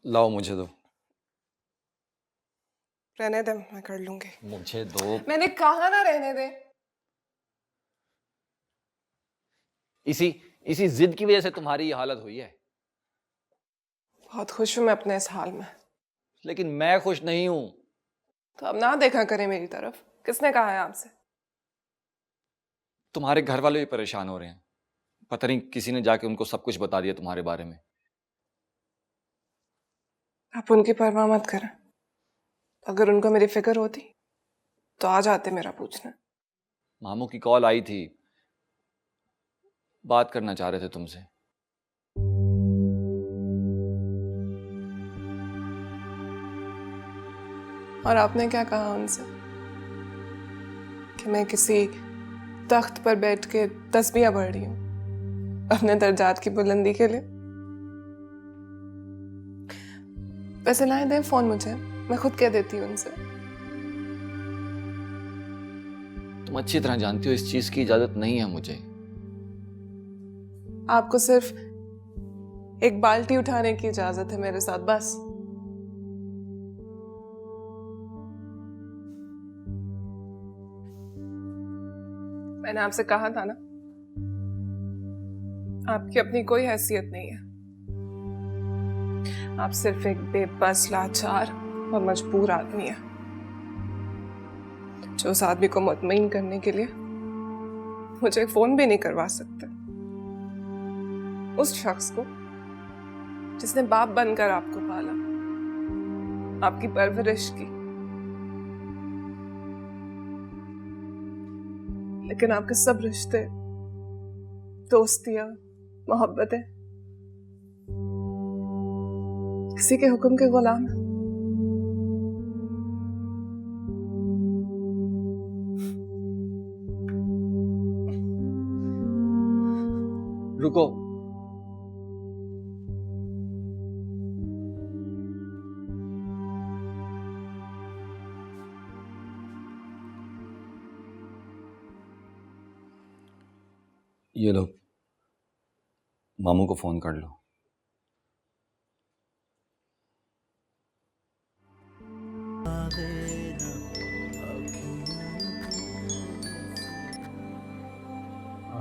लाओ मुझे दो। रहने दे, मैं कर लूंगी। मुझे दो। मैंने कहा ना रहने दे। इसी इसी जिद की वजह से तुम्हारी ये हालत हुई है। बहुत खुश हूं मैं अपने इस हाल में। लेकिन मैं खुश नहीं हूं। तो अब ना देखा करे मेरी तरफ। किसने कहा है आपसे? तुम्हारे घर वाले भी परेशान हो रहे हैं। पता नहीं किसी ने जाके उनको सब कुछ बता दिया तुम्हारे बारे में। आप उनकी परवाह मत करें। अगर उनको मेरी फिक्र होती तो आ जाते मेरा पूछने। मामू की कॉल आई थी, बात करना चाह रहे थे तुमसे। और आपने क्या कहा उनसे? कि मैं किसी तख्त पर बैठ के तस्बीहां पढ़ रही हूं अपने दर्जात की बुलंदी के लिए। वैसे लाएं दें फोन मुझे, मैं खुद कह देती हूँ उनसे। तुम अच्छी तरह जानती हो इस चीज की इजाजत नहीं है मुझे। आपको सिर्फ एक बाल्टी उठाने की इजाजत है मेरे साथ, बस। मैंने आपसे कहा था ना, आपकी अपनी कोई हैसियत नहीं है। आप सिर्फ एक बेबस, लाचार और मजबूर आदमी है जो उस आदमी को मुतमईन करने के लिए मुझे फोन भी नहीं करवा सकते। उस शख्स को जिसने बाप बनकर आपको पाला, आपकी परवरिश की, लेकिन आपके सब रिश्ते, दोस्तियां, मोहब्बतें किसी के हुक्म के गुलाम हैं। रुको। ये लो, मामू को फोन कर लो।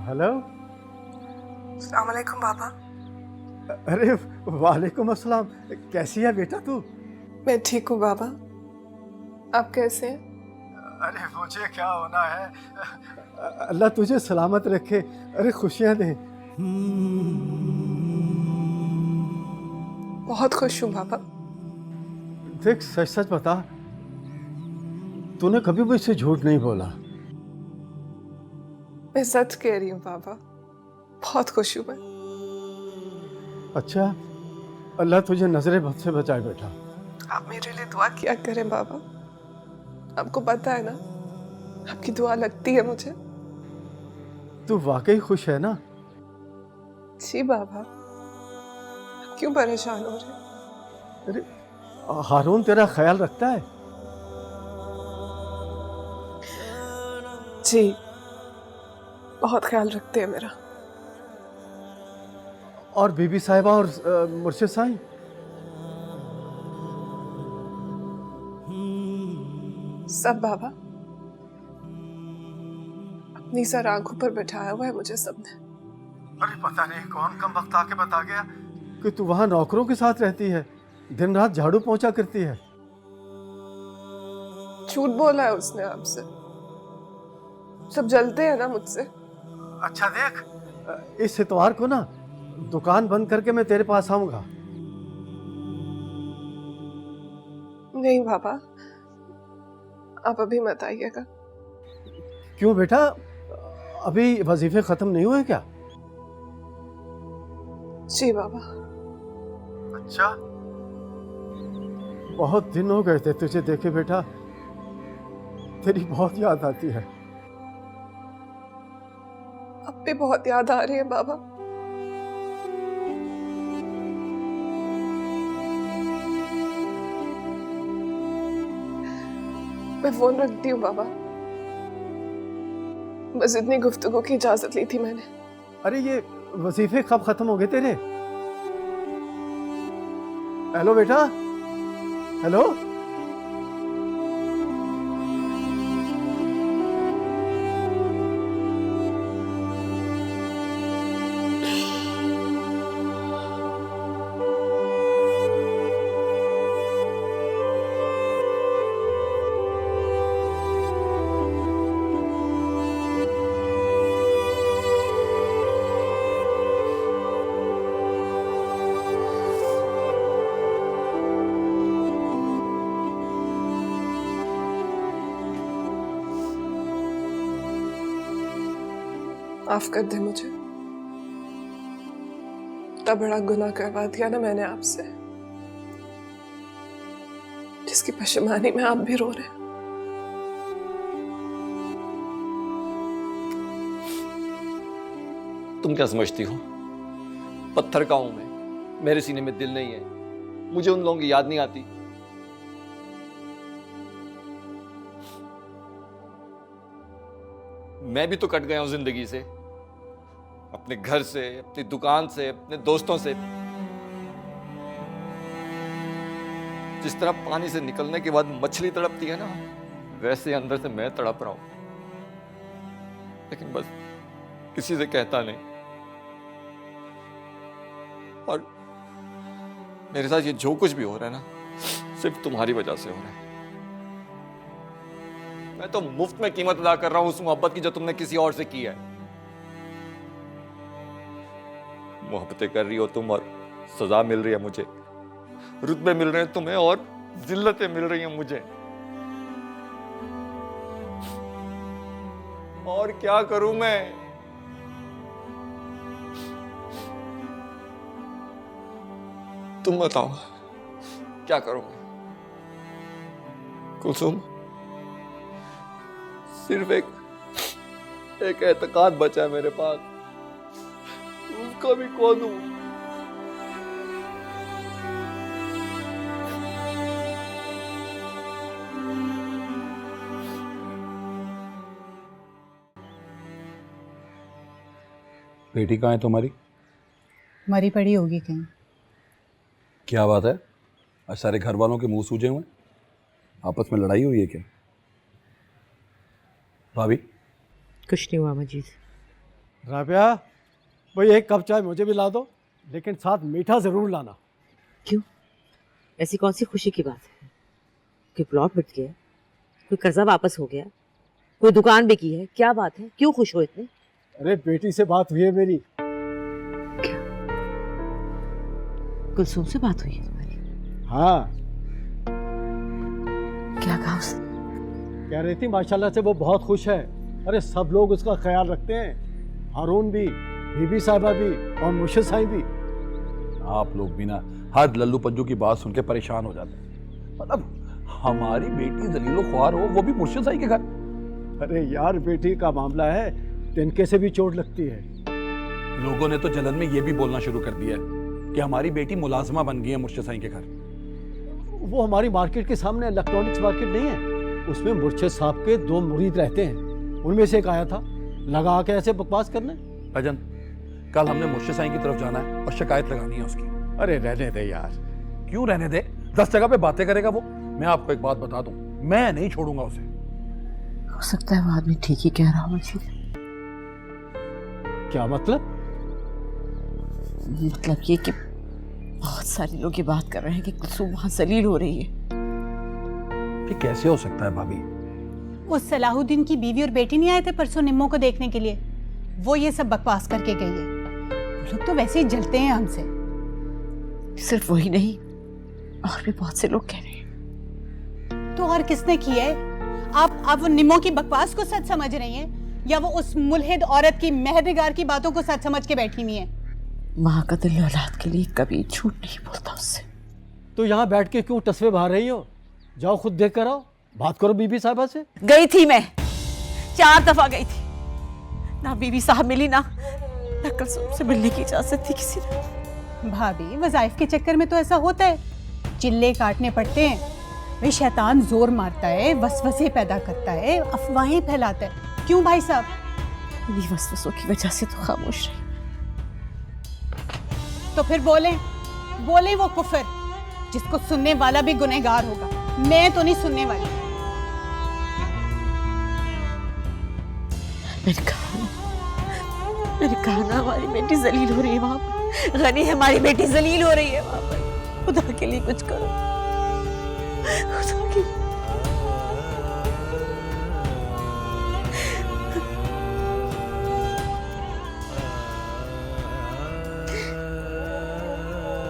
हेलो। अस्सलाम वालेकुम बाबा। अरे वालेकुम अस्सलाम। कैसी है बेटा तू? मैं ठीक हूँ बाबा, आप कैसे हैं? अरे मुझे क्या होना है, अल्लाह तुझे सलामत रखे। अरे खुशियां दे। बहुत खुश हूँ बाबा। देख सच सच बता, तूने कभी मुझसे झूठ नहीं बोला। मैं सच कह रही हूँ बाबा, बहुत खुश हूँ मैं। अच्छा, अल्लाह तुझे नजरे बद से बचाए बेटा। आप मेरे लिए दुआ किया करें बाबा। आपको पता है ना, आपकी दुआ लगती है मुझे। तू वाकई खुश है ना? जी बाबा। आप क्यों परेशान हो रहे हैं? अरे हारून तेरा ख्याल रखता है? जी, बहुत ख्याल रखते हैं मेरा। और बीबी साहिबा और मुर्शिद साईं? सब बाबा, अपनी सर आंखों पर बैठाया हुआ है मुझे सबने। अरे पता नहीं कौन कम वक्त आके बता गया कि तू वहां नौकरों के साथ रहती है, दिन रात झाड़ू पोंछा करती है। झूठ बोला है उसने आपसे। सब जलते हैं ना मुझसे। अच्छा देख, इस इतवार को ना दुकान बंद करके मैं तेरे पास आऊंगा। नहीं बाबा, आप अभी मत आइएगा। क्यों बेटा, अभी वजीफे खत्म नहीं हुए क्या? जी बाबा। अच्छा, बहुत दिन हो गए थे तुझे देखे बेटा, तेरी बहुत याद आती है। अब भी बहुत याद आ रही है बाबा। मैं फोन रखती हूँ बाबा, बस इतनी गुफ्तगू की इजाजत ली थी मैंने। अरे ये वजीफे कब खत्म हो गए तेरे? हेलो बेटा, हेलो। माफ कर दे मुझे, इतना बड़ा गुनाह करवा दिया ना मैंने आपसे, जिसकी पशेमानी में आप भी रो रहे हैं। तुम क्या समझती हो? पत्थर का हूं मैं, मेरे सीने में दिल नहीं है। मुझे उन लोगों की याद नहीं आती। मैं भी तो कट गया हूं जिंदगी से, अपने घर से, अपनी दुकान से, अपने दोस्तों से। जिस तरह पानी से निकलने के बाद मछली तड़पती है ना, वैसे अंदर से मैं तड़प रहा हूं, लेकिन बस किसी से कहता नहीं। और मेरे साथ ये जो कुछ भी हो रहा है ना, सिर्फ तुम्हारी वजह से हो रहा है। मैं तो मुफ्त में कीमत अदा कर रहा हूं उस मोहब्बत की जो तुमने किसी और से की है। मोहब्बतें कर रही हो तुम और सजा मिल रही है मुझे, रुतबे मिल रहे हैं तुम्हें और जिल्लतें मिल रही हैं मुझे। और क्या करूं मैं? तुम बताओ क्या करूं मैं? कुलसुम, सिर्फ एक एतकाद बचा है मेरे पास, उसका भी खो दूं। बेटी कहाँ है तुम्हारी? मरी पड़ी होगी कहीं। क्या बात है, आज सारे घर वालों के मुंह सूजे हुए, आपस में लड़ाई हुई है क्या? भाभी? कुछ नहीं हुआ मजीद। राबिया, भाई एक कप चाय मुझे भी ला दो, लेकिन साथ मीठा जरूर लाना। क्यों, ऐसी कौन सी खुशी की बात है? कोई प्लॉट बिक गया, कोई कर्जा वापस हो गया, कोई दुकान बिकी है, क्या बात है? क्यों खुश हो इतने? अरे बेटी से बात हुई है मेरी। क्या कुलसुम से बात हुई है तुम्हारी? हाँ। क्या कहा उसने? कह रही थी माशाल्लाह से वो बहुत खुश है। अरे सब लोग उसका ख्याल रखते हैं, हारून भी, बीबी साहिबा भी और मुर्शिद साईं भी। आप लोग भी ना हर लल्लू पंजू की बात सुन के परेशान हो जाते हैं। मतलब हमारी बेटी जलीलो ख्वार हो, वो भी मुर्शिद साईं के घर। अरे यार, बेटी का मामला है, तिनके से भी चोट लगती है। लोगों ने तो जलन में ये भी बोलना शुरू कर दिया है कि हमारी बेटी मुलाजमा बन गई है मुर्शिद साईं के घर। वो हमारी मार्केट के सामने इलेक्ट्रॉनिक्स मार्केट नहीं है, उसमें मुर्शिद साहब के 2 मुरीद रहते हैं, उनमें से एक आया था लगा के ऐसे बकवास करने। भजन, कल हमने मुर्शिद साईं की तरफ जाना है और शिकायत लगानी है उसकी। अरे रहने दे यार। क्यों रहने दे? 10 जगह पे बातें करेगा वो। मैं आपको एक बात बता दूं, मैं नहीं छोड़ूंगा उसे। हो सकता है वो आदमी ठीक ही कह रहा हो मजीद। क्या मतलब? मतलब ये कि बहुत सारे लोग ये बात कर रहे हैं कि कुलसुम वहां जलील हो रही है। ये कैसे हो सकता है भाभी? वो सलाहुद्दीन की बीवी और बेटी नहीं आए थे परसों निम्मो को देखने के लिए? वो ये सब बकवास करके गई है। वो लोग तो वैसे ही जलते हैं हमसे। सिर्फ वही नहीं, और भी बहुत से लोग कह रहे हैं। तो और किसने की है? आप वो निम्मो की बकवास को सच समझ रही हैं या वो उस मुल्हिद औरत की महदिगार की बातों को सच समझ के बैठी हुई हैं? माँ का दिल औलाद के लिए कभी झूठ नहीं बोलता उससे। तो यहाँ बैठ के क्यों तस्वीर बहा रही हो? जाओ खुद देख कर आओ, बात करो बीबी साहिबा से। गई थी मैं, 4 दफा गई थी, ना बीवी साहब मिली ना कुलसूम से मिलने की इजाजत थी किसी ने। भाभी वज़ाइफ के चक्कर में तो ऐसा होता है, चिल्ले काटने पड़ते हैं। वे शैतान जोर मारता है, वसवसे पैदा करता है, अफवाहें फैलाता है। क्यों भाई साहब? इन्हीं वसवसों की वजह से तो खामोश रही। तो फिर बोले वो कुफर जिसको सुनने वाला भी गुनहगार होगा। मैं तो नहीं सुनने वाली। मैंने कहा ना हमारी बेटी जलील हो रही है वहां पर। गनी हमारी बेटी जलील हो रही है वहां पर। खुदा के लिए कुछ करो, खुदा के लिए।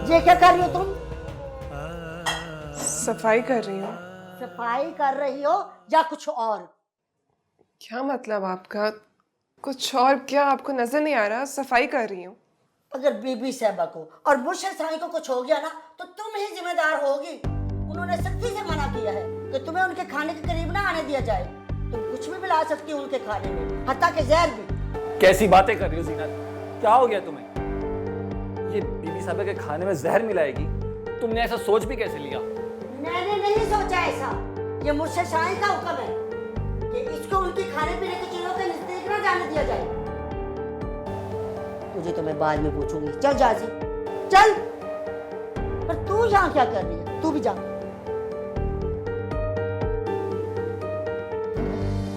ये क्या कर रही हो तुम? सफाई कर रही हूँ। सफाई कर रही हो या कुछ और? क्या मतलब आपका? कुछ और क्या? आपको नजर नहीं आ रहा? सफाई कर रही हूँ। अगर बीबी साहबा को और मुर्शिद साईं को कुछ हो गया ना तो तुम ही जिम्मेदार होगी। उन्होंने सख्ती से मना किया है कि तुम्हें उनके खाने के करीब ना आने दिया जाए। तुम कुछ भी मिला सकती हो उनके खाने में, हत्ता के जहर भी। कैसी बातें कर रही हो ज़ीनत? क्या हो गया तुम्हें? ये बीबी साहबा के खाने में जहर मिलाएगी? तुमने ऐसा सोच भी कैसे लिया? मैंने नहीं सोचा ऐसा। ये मुर्शिद साईं का हुक्म है कि इसको उनकी खाने पीने की चीजों के नजदीक ना जाने दिया जाए। तुझे तो मैं बाद में पूछूंगी। चल जाजी, चल। पर तू यहाँ क्या कर रही है? तू भी जा।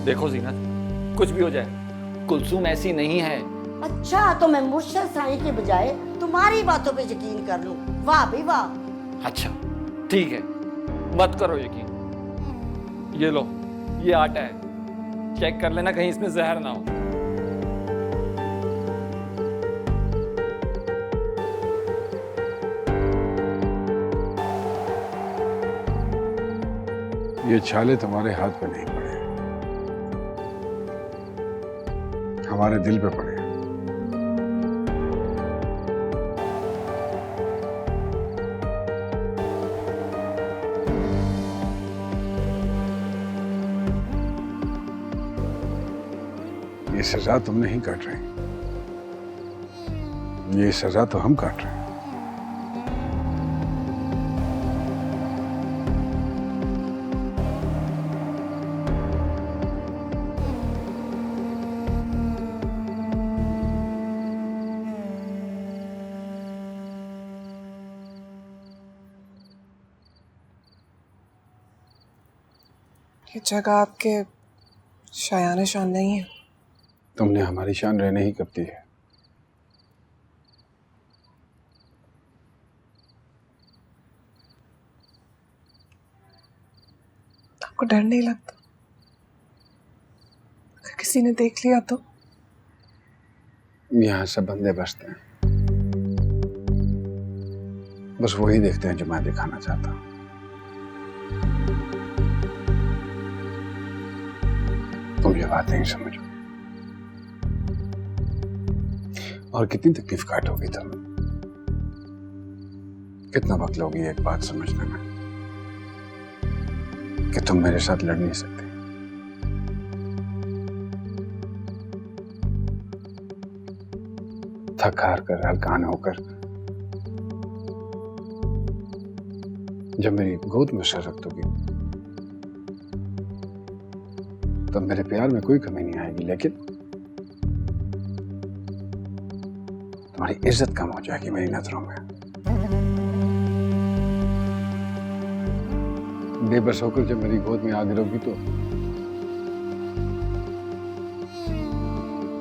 देखो ज़ीनत, कुछ भी हो जाए कुलसूम ऐसी नहीं है। अच्छा, तो मैं मुर्शिद साईं के बजाय तुम्हारी बातों पे यकीन कर लूं। वाह भाई वाह। अच्छा ठीक है, मत करो यकीन। ये लो, ये आटा है, चेक कर लेना कहीं इसमें जहर ना हो। ये छाले तुम्हारे हाथ पे नहीं पड़े, हमारे दिल पे पड़े। ये सजा तुम नहीं काट रहे, ये सजा तो हम काट रहे हैं। ये जगह आपके शायान शान नहीं है। तुमने हमारी शान रहने ही कब दी है? आपको डर नहीं लगता? अगर किसी ने देख लिया तो? यहाँ सब बंदे बसते हैं, बस वही देखते हैं जो मैं दिखाना चाहता हूँ। तुम ये बात नहीं समझो, और कितनी तकलीफ काटोगी तुम, कितना वक्त लोगी एक बात समझने में कि तुम मेरे साथ लड़ नहीं सकते। थक हार कर, हलकान होकर जब मेरी गोद में सर रख दोगी तब मेरे प्यार में कोई कमी नहीं आएगी, लेकिन तुम्हारी इज्जत कम हो जाएगी मेरी नजरों में। बेबस होकर जब मेरी गोद में आ गिरोगी तो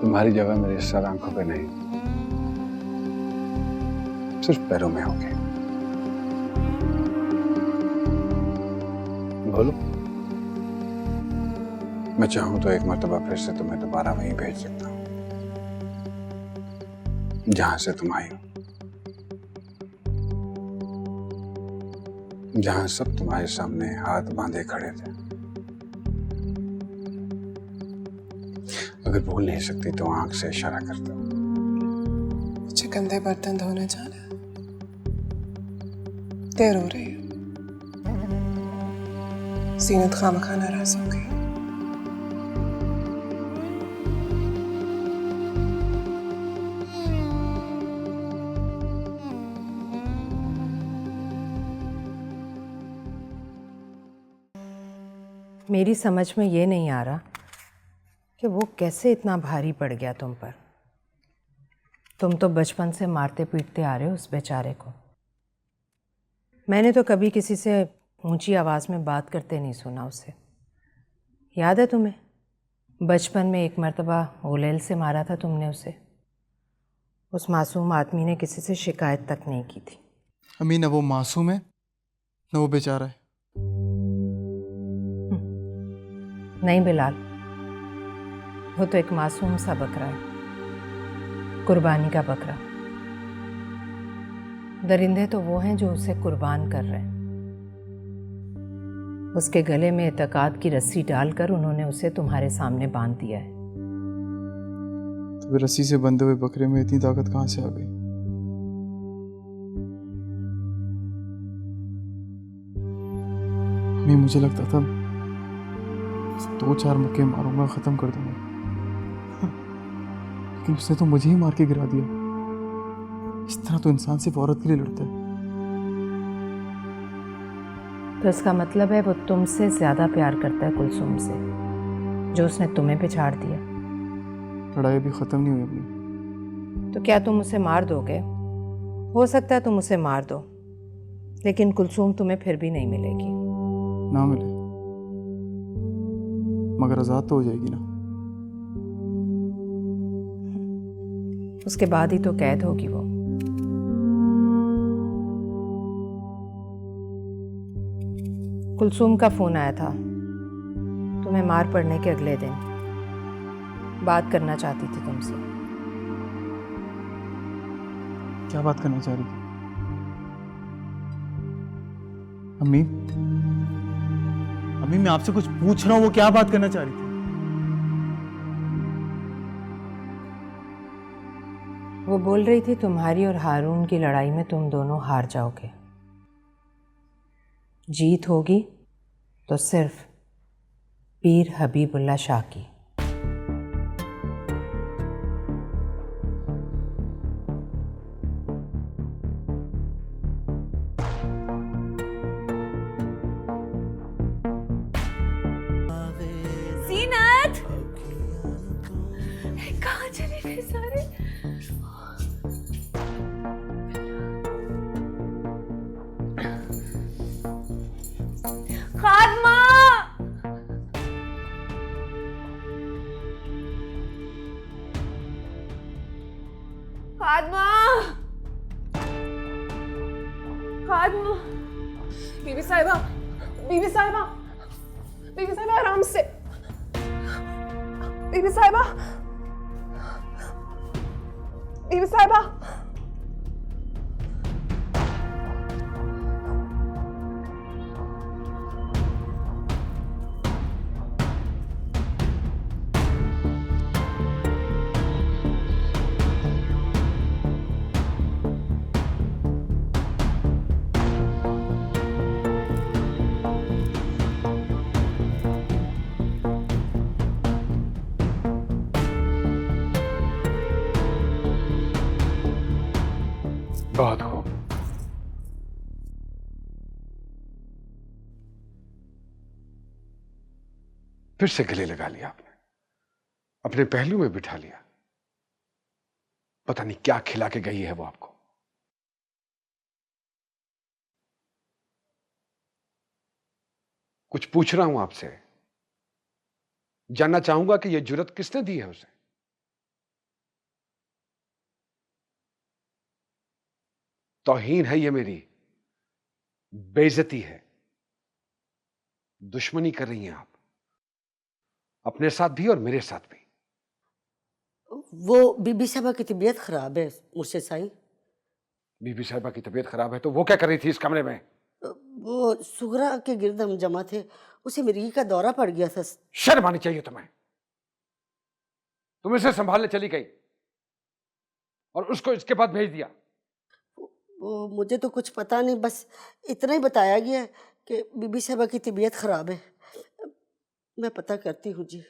तुम्हारी जगह मेरे सर आंखों पे नहीं, सिर्फ पैरों में होगी। बोलो, मैं चाहूं तो एक मर्तबा फिर से तुम्हें दोबारा वहीं भेज सकता हूं जहां से तुम आई हो, जहां सब तुम्हारे सामने हाथ बांधे खड़े थे। अगर भूल नहीं सकती तो आंख से इशारा करता हूं। मुझे गंदे बर्तन धोने जाना है, देर हो रही है। ज़ीनत खामखा नाराज हो गई। मेरी समझ में ये नहीं आ रहा कि वो कैसे इतना भारी पड़ गया तुम पर। तुम तो बचपन से मारते पीटते आ रहे हो उस बेचारे को। मैंने तो कभी किसी से ऊंची आवाज़ में बात करते नहीं सुना उसे। याद है तुम्हें? बचपन में एक मर्तबा ओलेल से मारा था तुमने उसे। उस मासूम आदमी ने किसी से शिकायत तक नहीं की थी। अम्मी, न वो मासूम है न वो बेचारा है। नहीं बिलाल, वो तो एक मासूम सा बकरा है, कुर्बानी का बकरा। दरिंदे तो वो हैं जो उसे कुर्बान कर रहे हैं। उसके गले में इत्तेकाद की रस्सी डालकर उन्होंने उसे तुम्हारे सामने बांध दिया है। तो फिर रस्सी से बंधे हुए बकरे में इतनी ताकत कहाँ से आ गई? अम्मी, मुझे लगता था 2-4 मुक्के मारूंगा, खत्म कर दूंगा, लेकिन उसने तो मुझे ही मार के गिरा दिया। इस तरह तो इंसान सिर्फ औरत के लिए लड़ता है। तो इसका मतलब है वो तुमसे ज्यादा प्यार करता है कुलसुम से, जो उसने तुम्हें पिछाड़ दिया। लड़ाई अभी खत्म नहीं हुई अम्मी। तो क्या तुम उसे मार दोगे? हो सकता है तुम उसे मार दो, लेकिन कुलसुम तुम्हें फिर भी नहीं मिलेगी। ना मिले मगर आजाद तो हो जाएगी ना। उसके बाद ही तो कैद होगी वो। कुलसुम का फोन आया था तुम्हें मार पड़ने के अगले दिन। बात करना चाहती थी तुमसे। क्या बात करना चाह रही थी अम्मी? अम्मी, मैं आपसे कुछ पूछ रहा हूँ, वो क्या बात करना चाह रही थी? वो बोल रही थी तुम्हारी और हारून की लड़ाई में तुम दोनों हार जाओगे। जीत होगी तो सिर्फ पीर हबीबुल्ला शाह की। जीनत, कहाँ चले गए सारे? खादमा, खादमा, खादमा। बीबी साहिबा, बीबी साहिबा, बीबी साहिबा, आराम से। बीबी साहिबा, बीबी साहिबा। बहुत खूब। फिर से गले लगा लिया आपने, अपने पहलू में बिठा लिया। पता नहीं क्या खिला के गई है वो आपको। कुछ पूछ रहा हूं आपसे, जानना चाहूंगा कि यह जुर्रत किसने दी है उसे? तौहीन है ये मेरी, बेइज्जती है, दुश्मनी कर रही हैं आप, अपने साथ भी और मेरे साथ भी। वो बीबी साहबा की तबीयत खराब है मुर्शिद साईं। बीबी साहिबा की तबीयत खराब है तो वो क्या कर रही थी इस कमरे में? वो सुगरा के गिर्द हम जमा थे, उसे मिर्गी का दौरा पड़ गया था। शर्म आनी चाहिए तुम्हें। तुम इसे संभालने चली गई और उसको इसके बाद भेज दिया। वो मुझे तो कुछ पता नहीं, बस इतना ही बताया गया कि बीबी साहबा की तबीयत खराब है। मैं पता करती हूँ जी।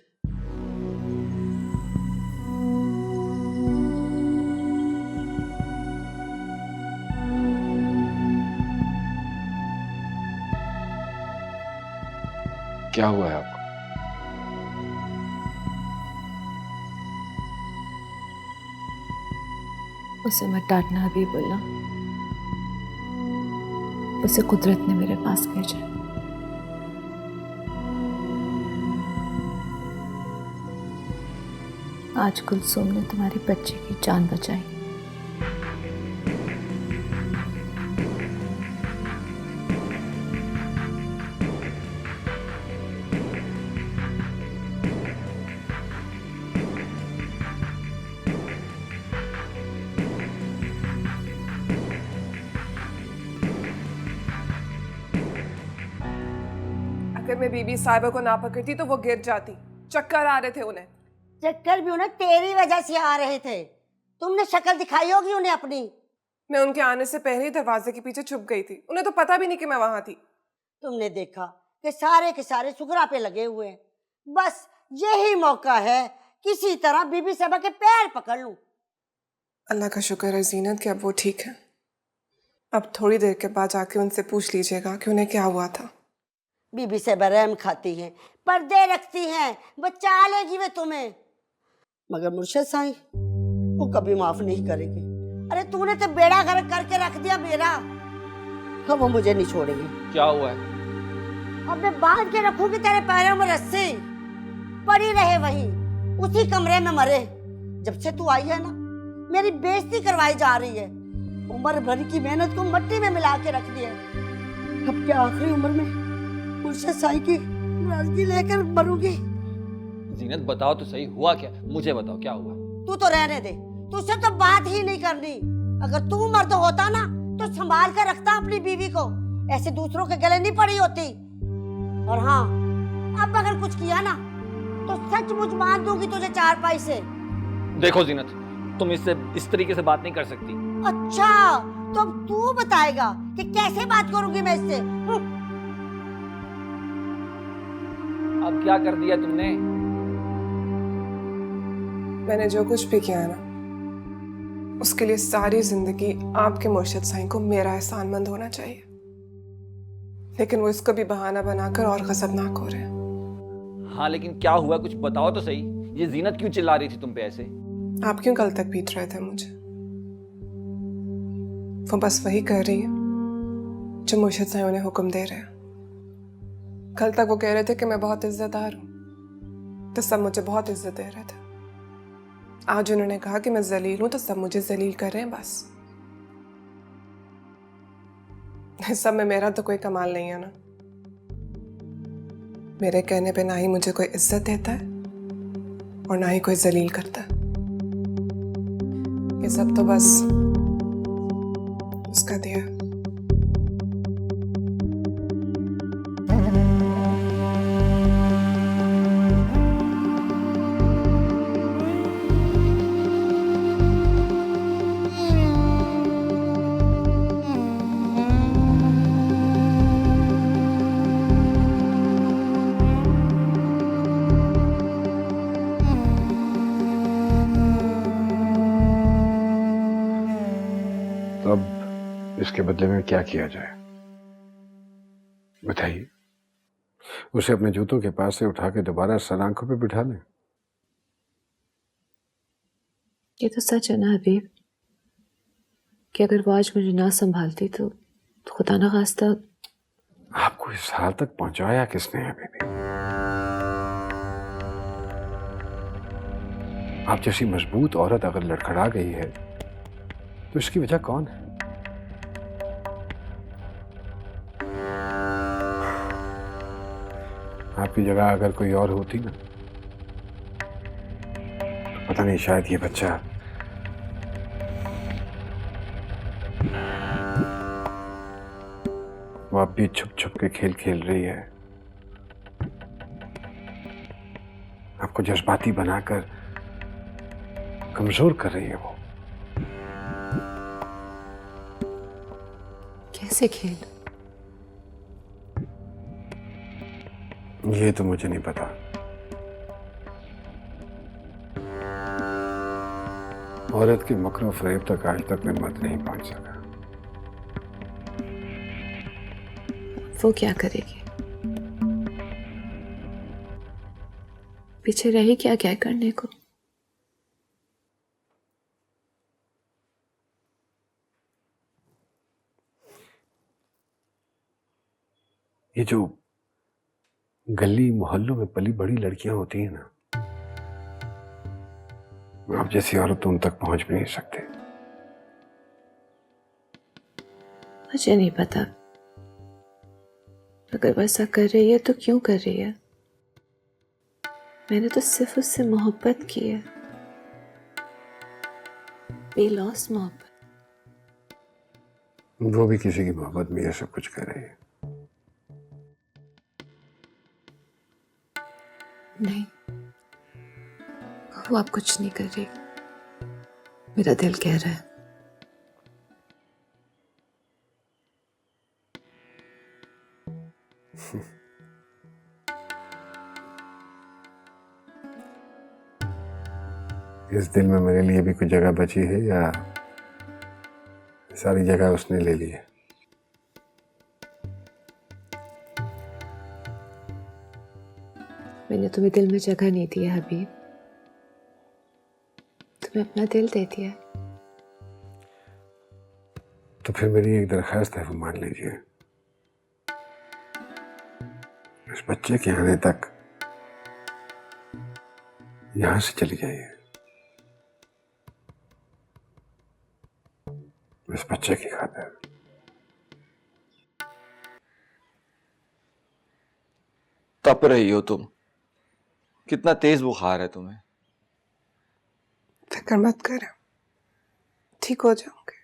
क्या हुआ है आपको? उसे मत डांटना अभी बोला, उसे कुदरत ने मेरे पास भेजा। आज कुलसुम ने तुम्हारी बच्ची की जान बचाई। अगर मैं बीबी साहिबा को ना पकड़ती तो वो गिर जाती। चक्कर आ रहे थे उन्हें। चक्कर भी उन्हें तेरी वजह से आ रहे थे। तुमने शक्ल दिखाई होगी उन्हें अपनी। मैं उनके आने से पहले ही दरवाजे के पीछे छुप गई थी। उन्हें तो पता भी नहीं कि मैं वहां थी। तुमने देखा कि सारे के सारे सुगरा पे लगे हुए हैं। बस यही मौका है किसी तरह बीबी साहिबा के पैर पकड़ लूं। अल्लाह का शुक्र है जीनत कि अब वो ठीक है। अब थोड़ी देर के बाद जाके उनसे पूछ लीजिएगा कि उन्हें क्या हुआ था। बीबी साहिबा रहम खाती हैं, पर्दे रखती हैं, बचा लेगी वे तुम्हें। मगर मुर्शिद साईं वो कभी माफ नहीं करेगी। अरे तूने तो बेड़ा गर्क करके रख दिया मेरा। अब वो मुझे नहीं छोड़ेगी। क्या हुआ है? अब मैं बांध के रखूंगी तेरे पैरों में रस्सी, पड़ी रहे वहीं उसी कमरे में मरे। जब से तू आई है ना मेरी बेइज्जती करवाई जा रही है। उम्र भर की मेहनत को मिट्टी में मिला के रख दिया। अब क्या आखिरी उम्र में मुर्शिद साईं की नाराजगी लेकर मरूंगी। जीनत बताओ तो सही, हुआ क्या? मुझे बताओ क्या हुआ? तू तो रहने दे, तुझसे तो बात ही नहीं करनी। अगर तू मर्द होता ना तो संभाल कर रखता अपनी बीवी को, ऐसे दूसरों के गले नहीं पड़ी होती। और हाँ, अब अगर कुछ किया ना तो सचमुच मान दूंगी तुझे चारपाई से। देखो जीनत, तुम इससे इस तरीके से बात नहीं कर सकती। अच्छा, तो अब तू बताएगा कि कैसे बात करूंगी मैं इससे। अब क्या कर दिया तुमने? मैंने जो कुछ भी किया ना उसके लिए सारी जिंदगी आपके मुर्शिद साईं को मेरा एहसानमंद होना चाहिए। लेकिन वो इसको भी बहाना बनाकर और खतरनाक हो रहे हैं। हाँ लेकिन क्या हुआ, कुछ बताओ तो सही। ये जीनत क्यों चिल्ला रही थी तुम पे ऐसे? आप क्यों कल तक पीट रहे थे मुझे? वो बस वही कर रही है जो मुर्शिद साईं उन्हें हुक्म दे रहे हैं। कल तक वो कह रहे थे कि मैं बहुत इज्जतदार हूं तो सब मुझे बहुत इज्जत दे रहे थे। आज उन्होंने कहा कि मैं जलील हूं तो सब मुझे जलील कर रहे हैं। बस इस सब में मेरा तो कोई कमाल नहीं है ना। मेरे कहने पे ना ही मुझे कोई इज्जत देता है और ना ही कोई जलील करता है। ये सब तो बस उसका दिया है। अब इसके बदले में क्या किया जाए बताइए? उसे अपने जूतों के पास से उठा के दोबारा सर आंखों पे बिठा लें? ये तो सच है ना हबीब कि अगर वो आज मुझे ना संभालती तो खुदा ना खास्ता। आपको इस हाल तक पहुंचाया किसने है बेबी? आप जैसी मजबूत औरत अगर लड़खड़ा गई है तो इसकी वजह कौन है? आपकी जगह अगर कोई और होती ना तो पता नहीं, शायद ये बच्चा वो अब भी छुप छुप के खेल खेल रही है, आपको जज्बाती बनाकर कमजोर कर रही है। वो कैसे खेल? ये तो मुझे नहीं पता। औरत के मकरो फरेब तक आज तक मैं मत नहीं पहुंच सका। वो क्या करेगी? पीछे रही क्या क्या करने को। ये जो गली मोहल्लों में पली बड़ी लड़कियां होती हैं ना, आप जैसी औरत तो उन तक पहुंच भी नहीं सकते। मुझे नहीं पता, अगर वैसा कर रही है तो क्यों कर रही है। मैंने तो सिर्फ उससे मोहब्बत की है, बेलौस मोहब्बत। वो भी किसी की मोहब्बत में ये सब कुछ कर रही है। नहीं, वो आप कुछ नहीं कर रही, मेरा दिल कह रहा है। इस दिल में मेरे लिए भी कुछ जगह बची है या सारी जगह उसने ले ली है? मैंने तुम्हें दिल में जगह नहीं दी है हबीब, तुम्हें अपना दिल दे दिया है। तो फिर मेरी एक दरखास्त है, वो मान लीजिए। इस बच्चे के आने तक यहां से चली जाइए, इस बच्चे की खातिर। तप रही हो तुम, कितना तेज बुखार है तुम्हें। फिक्र मत कर, ठीक हो जाऊंगे।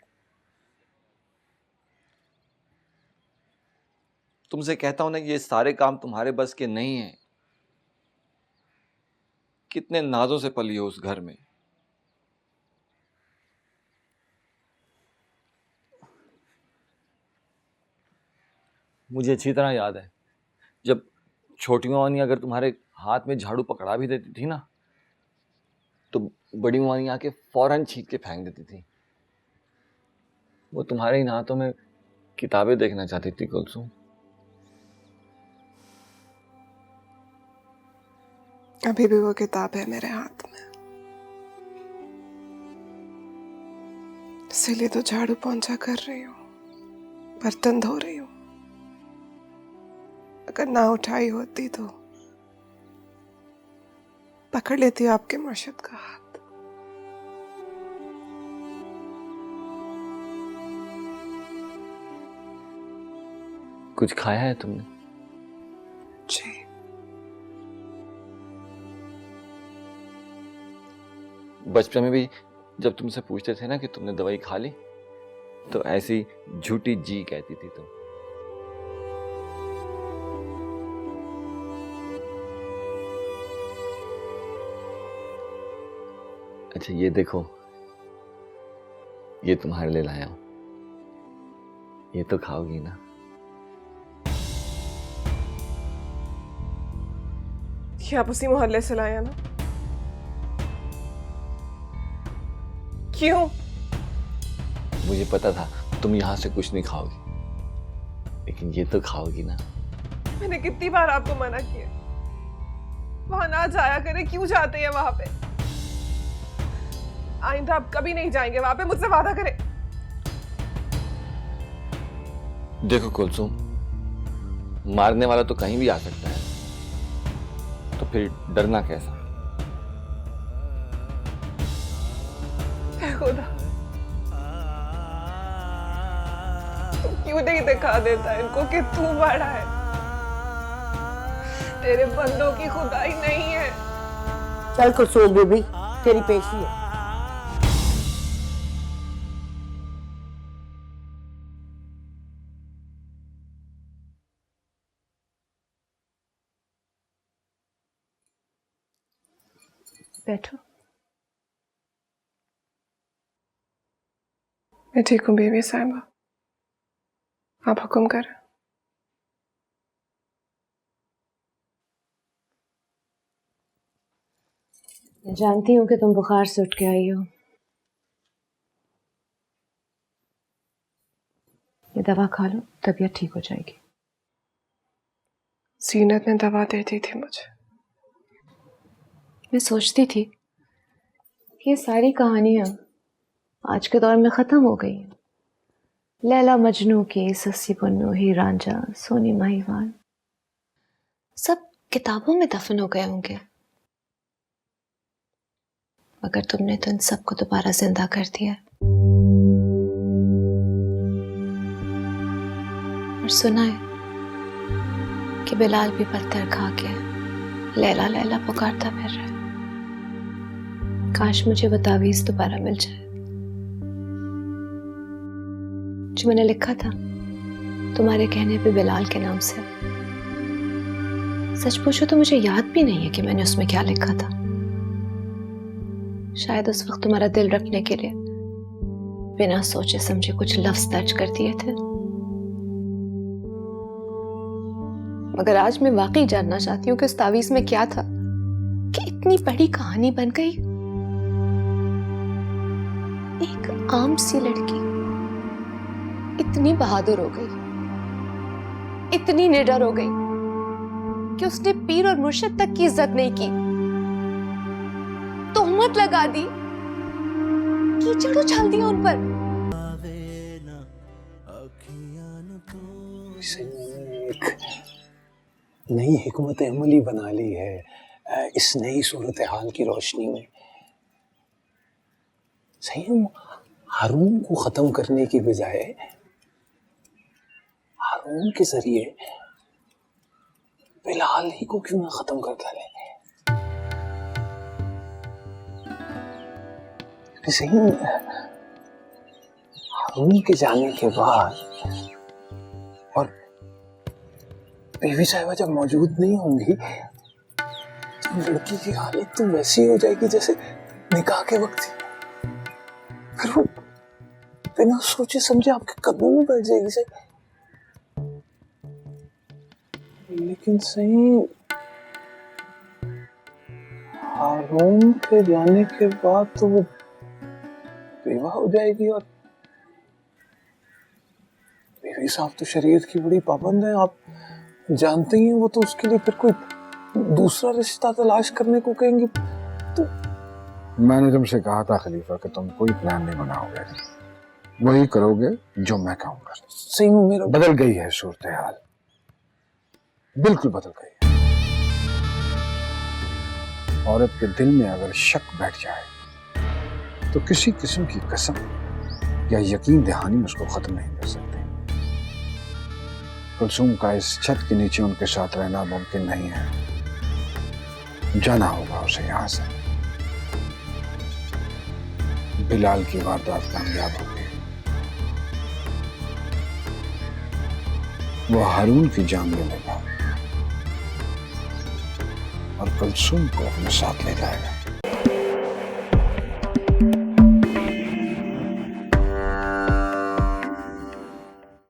तुमसे कहता हूं ना कि ये सारे काम तुम्हारे बस के नहीं है। कितने नाजों से पली हो उस घर में। मुझे अच्छी तरह याद है जब छोटी मानी अगर तुम्हारे हाथ में झाड़ू पकड़ा भी देती थी ना, तो बड़ी मानी आके फौरन छीन के फेंक देती थी। वो तुम्हारे इन हाथों में किताबें देखना चाहती थी कुलसुम। अभी भी वो किताब है मेरे हाथ में, इसीलिए तो झाड़ू पोंछा कर रही हूँ, बर्तन धो रही हूँ। अगर ना उठाई होती तो पकड़ लेती आपके मुर्शिद का हाथ। कुछ खाया है तुमने? जी, बचपन में भी जब तुमसे पूछते थे ना कि तुमने दवाई खा ली, तो ऐसी झूठी जी कहती थी तुम। अच्छा ये देखो, ये तुम्हारे लिए लाया हूं, ये तो खाओगी ना? ये आप उसी मोहल्ले से लाया ना? क्यों? मुझे पता था तुम यहां से कुछ नहीं खाओगी, लेकिन ये तो खाओगी ना? मैंने कितनी बार आपको मना किया, वहां ना जाया करें। क्यों जाते हैं वहां पे? आइंदा आप कभी नहीं जाएंगे वहां पे, मुझसे वादा करें। देखो कुलसुम, मारने वाला तो कहीं भी आ सकता है, तो फिर डरना कैसा? खुदा, तू क्यों नहीं दिखा देता इनको कि तू बड़ा है? तेरे बंदों की खुदाई नहीं है। चल कुलसुम बीबी, तेरी पेशी है। बैठो। मैं ठीक हूँ बीबी साहिबा, आप हुक्म करें। मैं जानती हूँ कि तुम बुखार से उठ के आई हो। ये दवा खा लो, तबीयत ठीक हो जाएगी। सीनत ने दवा दे दी थी मुझे, मैं सोचती थी कि ये सारी कहानियां आज के दौर में ख़त्म हो गई हैं। लैला मजनू की, सस्सी पुन्नू, हीर रांझा, सोनी माहीवाल सब किताबों में दफन हो गए होंगे, मगर तुमने तो इन सबको दोबारा जिंदा कर दिया और सुना है कि बिलाल भी पत्थर खा के लैला लैला पुकारता फिर रहा है। काश मुझे वो तावीज़ दोबारा मिल जाए जो मैंने लिखा था तुम्हारे कहने पे बिलाल के नाम से। सच पूछो तो मुझे याद भी नहीं है कि मैंने उसमें क्या लिखा था। शायद उस वक्त तुम्हारा दिल रखने के लिए बिना सोचे समझे कुछ लफ्ज दर्ज कर दिए थे, मगर आज मैं वाकई जानना चाहती हूँ कि उस तावीज़ में क्या था कि इतनी बड़ी कहानी बन गई। एक आम सी लड़की इतनी बहादुर हो गई, इतनी निडर हो गई कि उसने पीर और मुर्शिद तक की इज्जत नहीं की, तोहमत लगा दी, कीचड़ उछाल दिया उन पर। एक नई हिकमत अमली बना ली है इस नई सूरत हाल की रोशनी में। सही हम हारून को खत्म करने की बजाय हारून के जरिए बिलाल ही को क्यों ना खत्म कर डालें। सही हारून के जाने के बाद और बीवी साहिबा जब मौजूद नहीं होंगी तो लड़की की हालत तो वैसी हो जाएगी जैसे निकाह के वक्त थी। फिर वो बिना सोचे समझे आपके कदमों में बैठ जाएगी। सही लेकिन सही हारून के जाने के बाद तो वो बेवा हो जाएगी और बीवी साहब तो शरीयत की बड़ी पाबंद है, आप जानते ही हैं। वो तो उसके लिए फिर कोई दूसरा रिश्ता तलाश करने को कहेंगे। तो मैंने तुमसे कहा था खलीफा कि तुम कोई प्लान नहीं बनाओगे, वही करोगे जो मैं कहूंगा। सही में मेरा बदल गई है सूरत हाल, बिल्कुल बदल गई है। औरत के दिल में अगर शक बैठ जाए तो किसी किस्म की कसम या यकीन दहानी उसको खत्म नहीं कर सकती। कुलसूम का इस छत के नीचे उनके साथ रहना मुमकिन नहीं है। जाना होगा उसे यहां से। बिलाल की वारदात कामयाब होगी, वो हारून की जान ले लेगा और कुलसूम को अपने साथ ले जाएगा।